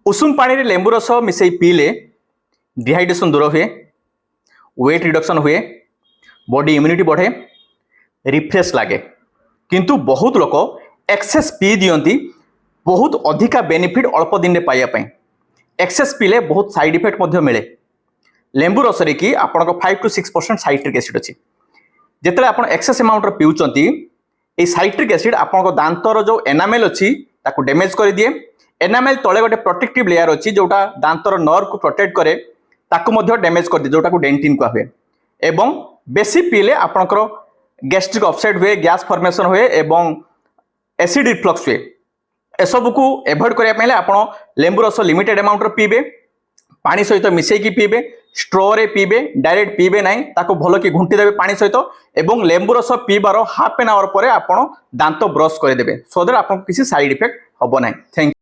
उषुम पानी रे लेंबू रस मिसई पीले डिहाइड्रेशन दूर हुए, वेट रिडक्शन हुए, बॉडी इम्यूनिटी बढ़े, रिफ्रेश लगे। किंतु बहुत लोक एक्सेस पी दियंती बहुत अधिका बेनिफिट अल्प दिन में पाइबा। एक्सेस पीले बहुत साइड इफेक्ट मध्य मिले। लेंबू रस कि आपन 5 to 6% साइट्रिक एसिड अच्छी। जिते आप एक्सेस अमाउंट पीउचंती ये साइट्रिक एसिड आपन दांतर जो एनामेल अच्छी ताकू डैमेज कर दिए। एनामेल तले गोटे प्रोटेक्टिव लेयर अच्छी जोटा दांतर नर्व को प्रोटेक्ट करे ताकू मध्य डैमेज कर दिए जोटा को डेंटिन कहुए। एवं बेसी पीले आपनकर गैस्ट्रिक अपसेट हुए, गैस फॉर्मेशन हुए एवं एसिड रिफ्लक्स हुए। एसबू को एवॉइड करने आप लेंबू रस लिमिटेड अमाउंट पीबे, पानी सहित मिसेकी पीबे, स्ट्रो रे पीबे, डायरेक्ट पीबे ना ताको भल कि घुंटी देबे पानी सहित एवं लेंबू रस पीबार हाफ एन आवर पर आप दांत ब्रश करदेवे सो दैट आपको किसी साइड इफेक्ट हम ना। थैंक